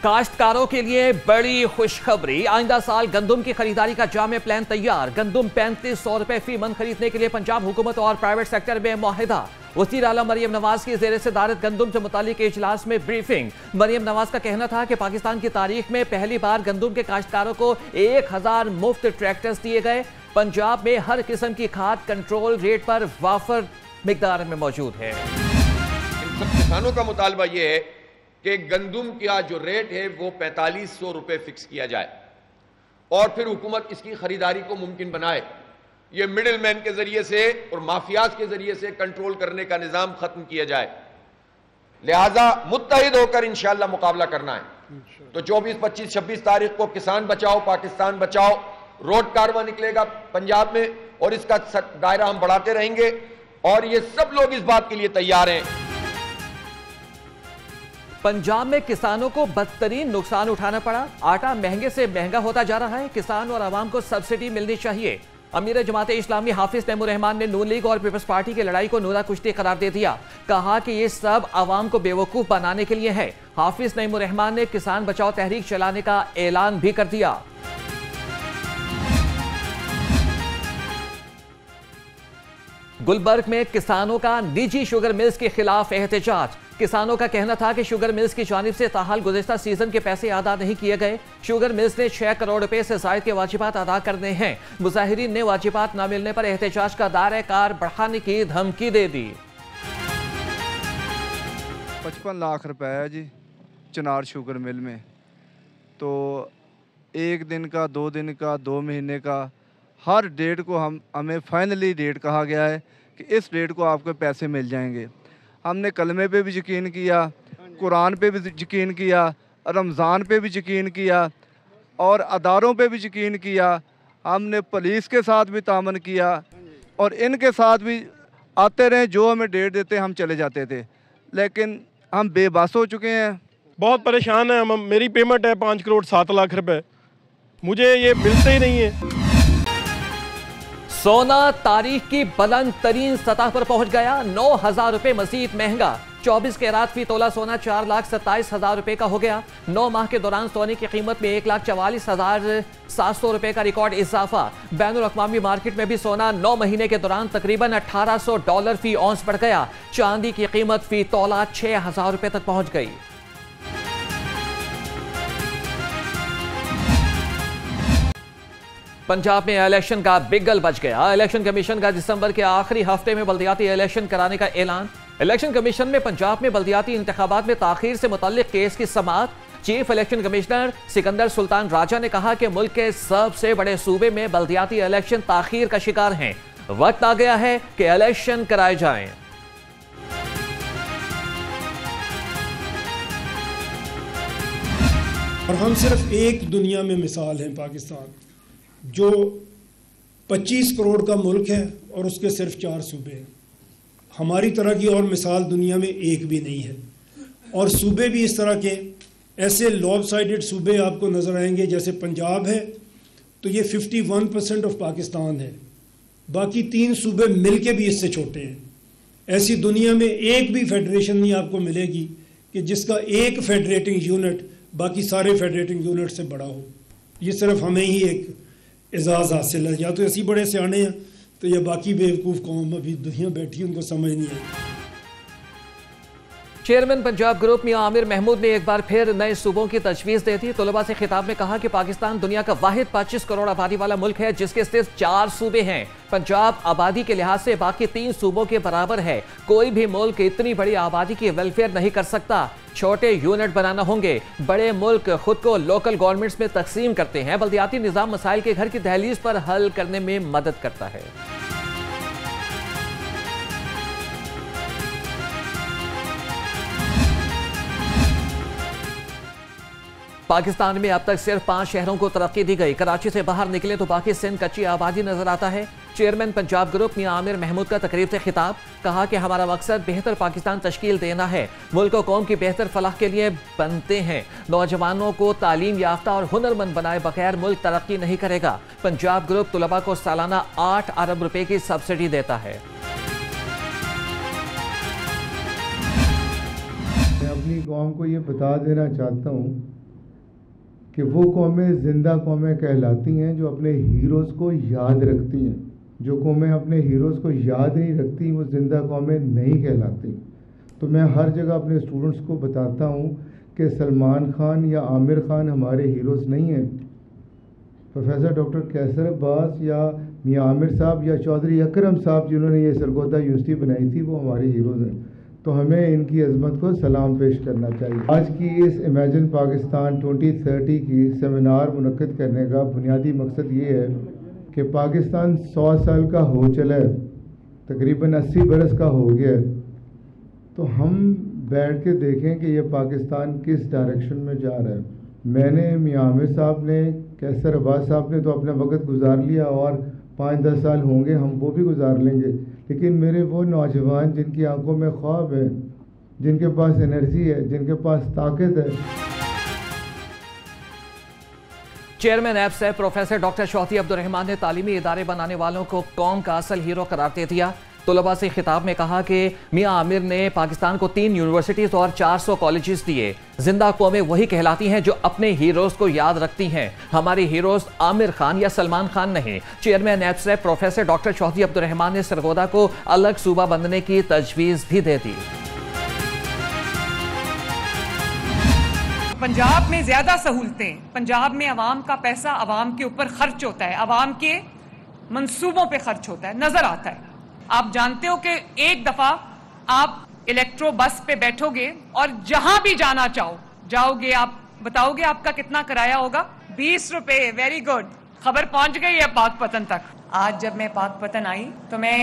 काश्तकारों के लिए बड़ी खुशखबरी। आइंदा साल गंदुम की खरीदारी का जामे प्लान तैयार। गंदुम 3500 रुपए फी मन खरीदने के लिए पंजाब हुकूमत और प्राइवेट सेक्टर में मुआहिदा। वज़ीर आला मरियम नवाज की ज़ेर सदारत गंदुम से मुतालिक इजलास में ब्रीफिंग। मरियम नवाज का कहना था कि पाकिस्तान की तारीख में पहली बार गंदुम के काश्तकारों को 1000 मुफ्त ट्रैक्टर्स दिए गए। पंजाब में हर किस्म की खाद कंट्रोल रेट पर वाफर मिकदार में मौजूद है। इन सब किसानों का मुतालबा यह है कि गंदुम का जो रेट है वो 4500 रुपए फिक्स किया जाए और फिर हुकूमत इसकी खरीदारी को मुमकिन बनाए। ये मिडिल मैन के जरिए से और माफियाज के जरिए से कंट्रोल करने का निजाम खत्म किया जाए। लिहाजा मुत्तहिद होकर इंशाअल्लाह मुकाबला करना है। तो 24, 25, 26 तारीख को किसान बचाओ पाकिस्तान बचाओ रोड कारवा निकलेगा पंजाब में और इसका दायरा हम बढ़ाते रहेंगे और ये सब लोग इस बात के लिए तैयार हैं। पंजाब में किसानों को बदतरीन नुकसान उठाना पड़ा। आटा महंगे से महंगा होता जा रहा है। किसान और आवाम को सब्सिडी मिलनी चाहिए। अमीर जमाते इस्लामी हाफिज नईमुर रहमान ने नून लीग और पीपल्स पार्टी की लड़ाई को नूरा कुश्ती करार दे दिया। कहा कि ये सब आवाम को बेवकूफ बनाने के लिए है। हाफिज नईमुर रहमान ने किसान बचाओ तहरीक चलाने का ऐलान भी कर दिया। गुलबर्ग में किसानों का निजी शुगर मिल्स के खिलाफ एहतजाज। किसानों का कहना था कि शुगर मिल्स की जानिब से ताहाल गुज़िश्ता सीजन के पैसे अदा नहीं किए गए। शुगर मिल्स ने 6 करोड़ रुपए से ज़ायद के वाजिबात अदा करने हैं। मुजाहिरीन ने वाजिबात न मिलने पर एहतजाज का दायरा कार बढ़ाने की धमकी दे दी। 55 लाख रुपए है जी चिनार शुगर मिल में। तो 1 दिन का 2 दिन का 2 महीने का हर डेट को हमें फाइनली डेट कहा गया है कि इस डेट को आपको पैसे मिल जाएंगे। हमने कलमे पे भी यकीन किया, कुरान पे भी यकीन किया, रमज़ान पे भी यकीन किया और अदारों पे भी यकीन किया। हमने पुलिस के साथ भी तामन किया और इनके साथ भी आते रहे। जो हमें डेट देते हम चले जाते थे, लेकिन हम बेबस हो चुके हैं। बहुत परेशान है हम। मेरी पेमेंट है 5 करोड़ 7 लाख रुपए, मुझे ये मिलते ही नहीं है। सोना तारीख की बुलंद तरीन सतह पर पहुंच गया। 9000 रुपए मजीद महंगा। 24 कैरात फी तोला सोना 4,27,000 रुपए का हो गया। 9 माह के दौरान सोने की कीमत में 1,44,700 रुपए का रिकॉर्ड इजाफा। बैनुल अक़वामी मार्केट में भी सोना 9 महीने के दौरान तकरीबन $1800 फी औंस बढ़ गया। चांदी की कीमत फी तोला 6,000 रुपए तक पहुंच गई। पंजाब में इलेक्शन का बिगल बच गया। इलेक्शन कमीशन का दिसंबर के आखिरी हफ्ते में बल्दियाती इलेक्शन कराने का ऐलान। इलेक्शन कमीशन में पंजाब में बल्दियाती इंतखाबात में ताखीर से मुतल्लिक केस की समाअत। Chief election commissioner Sikandar Sultan Raja ने कहा कि मुल्क के सबसे बड़े सूबे में बल्दियाती इलेक्शन ताखीर का शिकार हैं। वक्त आ गया है कि इलेक्शन कराए जाएं। और हम सिर्फ एक दुनिया में मिसाल हैं, पाकिस्तान जो 25 करोड़ का मुल्क है और उसके सिर्फ 4 सूबे हैं। हमारी तरह की और मिसाल दुनिया में एक भी नहीं है। और सूबे भी इस तरह के ऐसे लॉपसाइडेड सूबे आपको नज़र आएंगे। जैसे पंजाब है तो ये 51% ऑफ पाकिस्तान है, बाकी 3 सूबे मिलके भी इससे छोटे हैं। ऐसी दुनिया में एक भी फेडरेशन नहीं आपको मिलेगी कि जिसका एक फेडरेटिंग यूनिट बाकी सारे फेडरेटिंग यूनिट से बड़ा हो। ये सिर्फ हमें ही एक एजाज़ हासिल है। या तो ऐसी बड़े सियाने हैं तो ये बाकी बेवकूफ़ कौम अभी दुनिया बैठी उनको समझ नहीं आई। चेयरमैन पंजाब ग्रुप मियां आमिर महमूद ने एक बार फिर नए सूबों की तजवीज़ दे दी। तलबा से खिताब में कहा कि पाकिस्तान दुनिया का वाहिद 25 करोड़ आबादी वाला मुल्क है जिसके सिर्फ 4 सूबे हैं। पंजाब आबादी के लिहाज से बाकी 3 सूबों के बराबर है। कोई भी मुल्क इतनी बड़ी आबादी की वेलफेयर नहीं कर सकता। छोटे यूनिट बनाना होंगे। बड़े मुल्क खुद को लोकल गवर्नमेंट्स में तकसीम करते हैं। बल्दियाती निज़ाम मसाइल के घर की दहलीज पर हल करने में मदद करता है। पाकिस्तान में अब तक सिर्फ 5 शहरों को तरक्की दी गई। कराची से बाहर निकले तो बाकी सिंध कच्ची आबादी नजर आता है। चेयरमैन पंजाब ग्रुप मियां आमिर महमूद का तकरीब से खिताब। कहा कि हमारा मकसद बेहतर पाकिस्तान तश्कील देना है। मुल्क और कौम की बेहतर फलाह के लिए बनते हैं। नौजवानों को तालीम याफ्ता और हुनरमंद बनाए बगैर मुल्क तरक्की नहीं करेगा। पंजाब ग्रुप तलबा को सालाना 8 अरब रुपए की सब्सिडी देता है। मैं अपनी कौम को ये बता देना चाहता हूँ कि वो कौमें ज़िंदा कौमें कहलाती हैं जो अपने हीरोज़ को याद रखती हैं। जो कौमें अपने हीरोज़ को याद नहीं रखती वो ज़िंदा कौमें नहीं कहलाती। तो मैं हर जगह अपने स्टूडेंट्स को बताता हूँ कि सलमान खान या आमिर खान हमारे हीरोज़ नहीं हैं। प्रोफेसर डॉक्टर कैसर अब्बास या मियां आमिर साहब या चौधरी अकरम साहब जिन्होंने ये सरगोदा यूनिवर्सिटी बनाई थी वो हमारे हीरोज़ हैं। तो हमें इनकी अजमत को सलाम पेश करना चाहिए। आज की इस इमेजिन पाकिस्तान 2030 की सेमिनार मुनक्किद करने का बुनियादी मकसद ये है कि पाकिस्तान 100 साल का हो चला है, तकरीबन 80 बरस का हो गया है, तो हम बैठ के देखें कि ये पाकिस्तान किस डायरेक्शन में जा रहा है। मैंने मियां आमिर साहब ने, कैसर अब्बास साहब ने तो अपना वक्त गुजार लिया और 5-10 साल होंगे हम वो भी गुजार लेंगे, लेकिन मेरे वो नौजवान जिनकी आंखों में ख्वाब है, जिनके पास एनर्जी है, जिनके पास ताकत है। चेयरमैन एब्स प्रोफेसर डॉक्टर शौहती अब्दुर्रहमान ने तालीमी इदारे बनाने वालों को कौम का असल हीरो करार दे दिया। तुलबा से खिताब में कहा कि मियां आमिर ने पाकिस्तान को 3 यूनिवर्सिटीज और 400 कॉलेजेस दिए। जिंदा कौमें वही कहलाती हैं जो अपने हीरोज को याद रखती हैं। हमारे हीरोज आमिर खान या सलमान खान नहीं। चेयरमैन एब्स प्रोफेसर डॉक्टर शौहती अब्दुर्रहमान ने सरगोदा को अलग सूबा बनने की तजवीज भी दे दी। पंजाब में ज्यादा सहूलतें, पंजाब में अवाम का पैसा अवाम के ऊपर खर्च होता है, अवाम के मंसूबों पे खर्च होता है, नजर आता है। आप जानते हो कि एक दफा आप इलेक्ट्रो बस पे बैठोगे और जहां भी जाना जाओगे, आप बताओगे आपका कितना किराया होगा? 20 रुपए। वेरी गुड, खबर पहुंच गई है पाकपतन तक। आज जब मैं पाकपतन आई तो मैं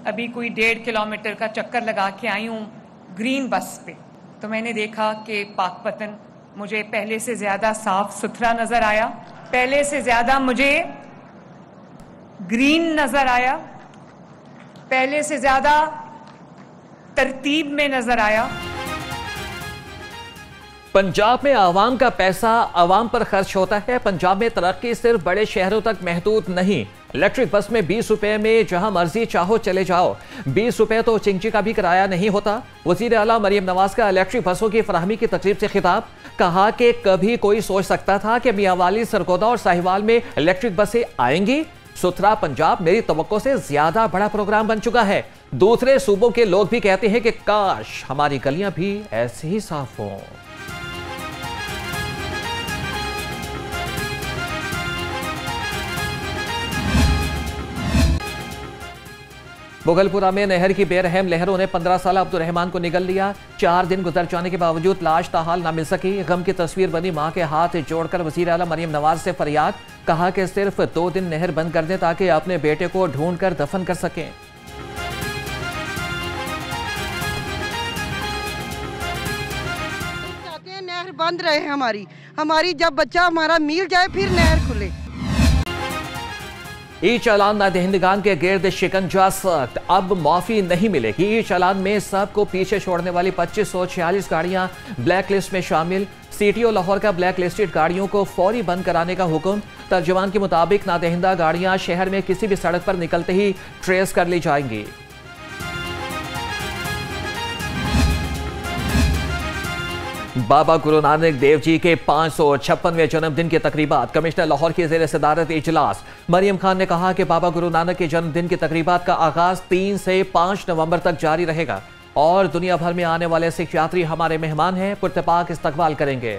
अभी कोई 1.5 किलोमीटर का चक्कर लगा के आई हूँ ग्रीन बस पे, तो मैंने देखा कि पाकपतन मुझे पहले से ज्यादा साफ सुथरा नजर आया, पहले से ज्यादा मुझे ग्रीन नजर आया, पहले से ज्यादा तरतीब में नजर आया। पंजाब में आवाम का पैसा आवाम पर खर्च होता है। पंजाब में तरक्की सिर्फ बड़े शहरों तक महदूद नहीं। इलेक्ट्रिक बस में 20 रुपए में जहां मर्जी चाहो चले जाओ। 20 रुपए तो चिंची का भी किराया नहीं होता। वजीर आला मरियम नवाज का इलेक्ट्रिक बसों की फराहमी की तकरीब से खिताब, कहा कि कभी कोई सोच सकता था कि मियांवाली, सरगोदा और साहिवाल में इलेक्ट्रिक बसें आएंगी? सुथरा पंजाब मेरी तवक्को से ज्यादा बड़ा प्रोग्राम बन चुका है। दूसरे सूबों के लोग भी कहते हैं कि काश हमारी गलियां भी ऐसे ही साफ हों। मुगलपुरा में नहर की बेरहम लहरों ने 15 साल अब्दुर्रहमान को निगल लिया। 4 दिन गुजर जाने के बावजूद लाश ताहाल न मिल सकी। गम की तस्वीर बनी मां के हाथ जोड़कर वजीर आला मरियम नवाज से फरियाद, कहा कि सिर्फ 2 दिन नहर बंद कर दें ताकि अपने बेटे को ढूंढकर दफन कर सकें। नहर बंद रहे हमारी जब बच्चा हमारा मिल जाए फिर नहर खुले। ई चालान नादहिंदगान के गिर्द शिकंजा सख्त, अब माफी नहीं मिलेगी। ई चालान में सबको पीछे छोड़ने वाली 2546 गाड़ियां ब्लैक लिस्ट में शामिल। सीटीओ लाहौर का ब्लैक लिस्टेड गाड़ियों को फौरी बंद कराने का हुक्म। तर्जुमान के मुताबिक नादहिंदा गाड़ियां शहर में किसी भी सड़क पर निकलते ही ट्रेस कर ली जाएंगी। बाबा गुरु नानक देव जी के 556वें जन्मदिन की तकरीबात। कमिश्नर लाहौर की ज़ेर सदारत इजलास। मरियम खान ने कहा कि बाबा गुरु नानक के जन्मदिन की तकरीबात का आगाज 3 से 5 नवंबर तक जारी रहेगा और दुनिया भर में आने वाले सिख यात्री हमारे मेहमान हैं, पुरतपाक इस्तकबाल करेंगे।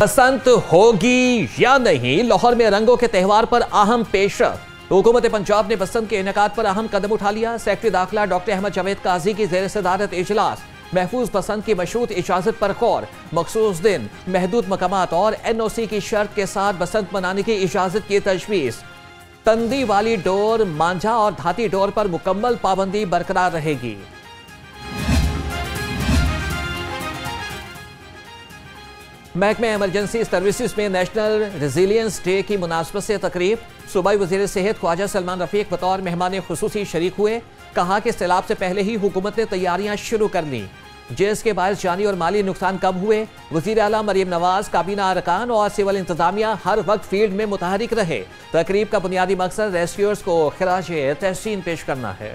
बसंत होगी या नहीं, लाहौर में रंगों के त्यौहार पर अहम पेशरफ। हुकूमत पंजाब ने बसंत के इनेकाद पर अहम कदम उठा लिया। सेक्रेटरी दाखिला डॉक्टर अहमद जावेद काजी की ज़ेर सदारत इजलास। महफूज बसंत की मशरूत इजाजत पर गौर। मखसूस दिन, महदूद मकामात और NOC की शर्त के साथ बसंत मनाने की इजाजत की तजवीज़। तंदी वाली डोर, मांझा और धाती डोर पर मुकम्मल पाबंदी बरकरार रहेगी। महकमे इमरजेंसी सर्विसेज में नेशनल रेजिलियंस डे की मुनासबत से तकरीब। सूबाई वजीर सेहत ख्वाजा सलमान रफीक बतौर मेहमान खुसूसी शरीक हुए। कहा कि सैलाब से पहले ही हुकूमत ने तैयारियां शुरू कर ली, जिसके बायस जानी और माली नुकसान कम हुए। वजीर आला मरियम नवाज, काबीना अरकान और सिविल इंतजामिया हर वक्त फील्ड में मुतहरिक रहे। तकरीब का बुनियादी मकसद रेस्क्यूअर्स को खिराज तहसीन पेश करना है।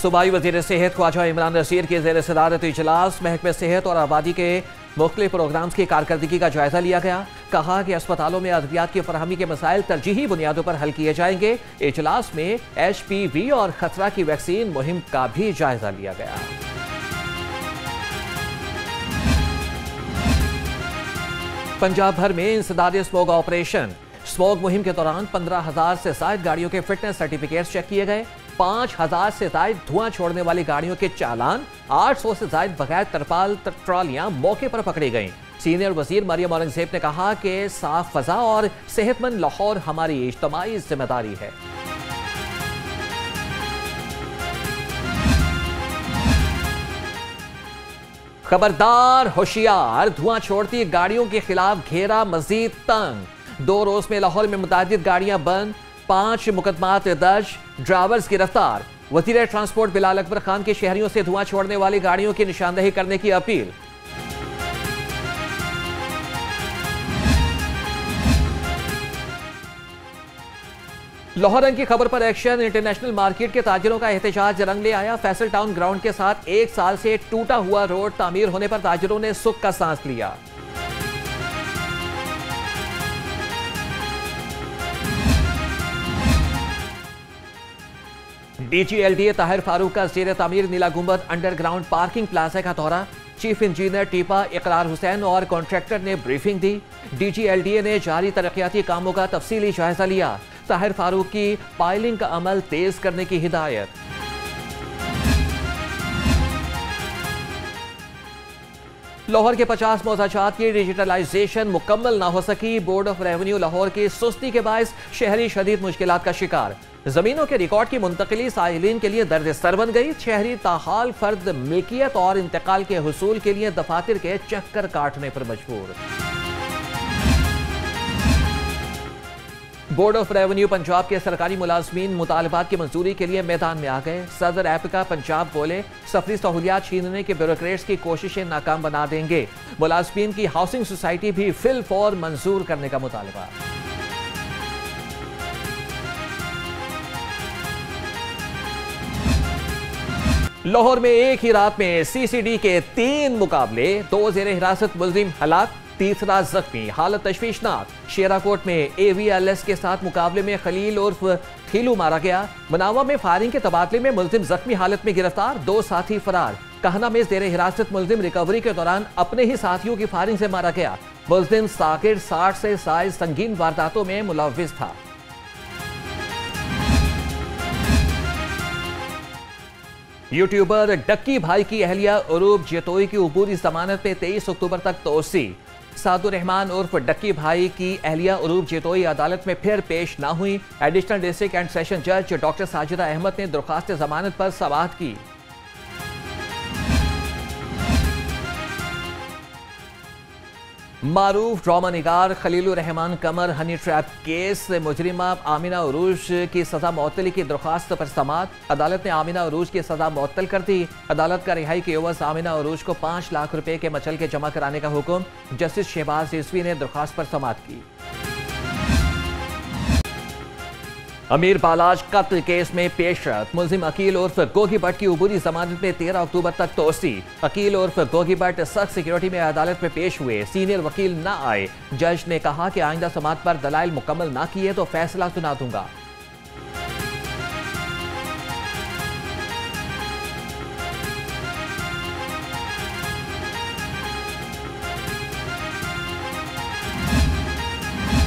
सूबाई वज़ीर सेहत ख्वाजा इमरान नज़ीर की ज़ेर सदारत इजलास महकमे सेहत और आबादी के मुख्तलिफ प्रोग्राम्स की कारकर्दगी का जायजा लिया गया। कहा कि अस्पतालों में अद्वियात की फराहमी के मसाइल तरजीही बुनियादों पर हल किए जाएंगे। इजलास में HPV और खतरा की वैक्सीन मुहिम का भी जायजा लिया गया। पंजाब भर में इंसदादी स्मोग ऑपरेशन। स्मोग मुहिम के दौरान 15,000 से ज्यादा गाड़ियों के फिटनेस सर्टिफिकेट्स चेक किए गए। 5,000 से ज्यादा धुआं छोड़ने वाली गाड़ियों के चालान, 800 से ज्यादा बगैर तरपाल ट्रॉलियां मौके पर पकड़ी गईं। सीनियर वजीर मरियम औरंगजेब ने कहा कि साफ फजा और सेहतमंद लाहौर हमारी इज्तिमाई जिम्मेदारी है। खबरदार होशियार, धुआं छोड़ती गाड़ियों के खिलाफ घेरा मजीद तंग। 2 रोज में लाहौर में मुतादिद गाड़ियां बंद, 5 मुकदमात दर्ज, ड्राइवर्स गिरफ्तार। वजीर ट्रांसपोर्ट बिलाल अकबर खान की शहरियों से धुआं छोड़ने वाली गाड़ियों की निशानदेही करने की अपील। लाहौर रंग की खबर पर एक्शन। इंटरनेशनल मार्केट के ताजिरों का एहतजाज रंग ले आया। फैसल टाउन ग्राउंड के साथ 1 साल से टूटा हुआ रोड तामीर होने पर ताजिरों ने सुख का सांस लिया। DGLDA ताहिर फारूक का ज़ेर तामीर नीला गुंबद अंडरग्राउंड पार्किंग प्लाजा का दौरा। चीफ इंजीनियर टीपा इकरार हुसैन और कॉन्ट्रैक्टर ने ब्रीफिंग दी। DGLDA ने जारी तरक्याती कामों का तफसीली जायजा लिया। ताहिर फारूक की पाइलिंग का अमल तेज करने की हिदायत। लाहौर के 50 मौज़ाजात की डिजिटलाइजेशन मुकम्मल ना हो सकी। बोर्ड ऑफ रेवेन्यू लाहौर की सुस्ती के बायस शहरी शदीद मुश्किलात का शिकार। जमीनों के रिकॉर्ड की मुंतकिली साइलिन के लिए दर्द सर बन गई। शहरी ताहाल फर्द मिल्कियत और इंतकाल के हुसूल के लिए दफातर के चक्कर काटने पर मजबूर। बोर्ड ऑफ रेवेन्यू पंजाब के सरकारी मुलाजमीन मुतालबात की मंजूरी के लिए मैदान में आ गए। सदर एपिका पंजाब बोले सफरी सहूलियात छीनने के ब्यूरोक्रेट्स की कोशिशें नाकाम बना देंगे। मुलाजमीन की हाउसिंग सोसाइटी भी फिल फॉर मंजूर करने का मुतालबा। लाहौर में एक ही रात में CCD के 3 मुकाबले, 2 जेर हिरासत मुलजिम हलाक, 3रा जख्मी, हालत तशवीशनाक। शेराकोट में AVLS के साथ मुकाबले में खलील उर्फ खीलू मारा गया। मनावा में फायरिंग के तबादले में मुलजिम जख्मी हालत में गिरफ्तार, 2 साथी फरार। कहना में जेर हिरासत मुलजिम रिकवरी के दौरान अपने ही साथियों की फायरिंग से मारा गया। मुलजिम साकिर 60 से ज्यादा संगीन वारदातों में मुलव्विस था। यूट्यूबर डक्की भाई की अहलिया उरूब जेतोई की उबूरी जमानत में 23 अक्टूबर तक तोसी। सादुर रहमान उर्फ डक्की भाई की अहलिया उरूब जेतोई अदालत में फिर पेश ना हुई। एडिशनल डिस्ट्रिक्ट एंड सेशन जज डॉक्टर साजिदा अहमद ने दरख्वास्त जमानत पर समाअत की। मारूफ ड्रामा निगार खलीलुर रहमान कमर हनी ट्रैप केस मुजरिमा आमिना उरूज की सजा मुअत्तली की दरख्वास्त पर समाअत। अदालत ने आमिना उरूज की सजा मुअत्तल कर दी। अदालत का रिहाई के एवज आमिना उरूज को 5 लाख रुपए के मचल के जमा कराने का हुक्म। जस्टिस शहबाज रिजवी ने दरख्वास्त पर समाअत की। अमीर बालाज कत्ल केस में पेशरफ। मुलजिम अकील उर्फ गोगी भट्ट की उबूरी जमानत में 13 अक्टूबर तक तोसी। अकील उर्फ गोगी भट्ट सख्त सिक्योरिटी में अदालत में पेश हुए। सीनियर वकील न आए। जज ने कहा कि आइंदा समाअत पर दलाइल मुकम्मल ना किए तो फैसला सुना दूंगा।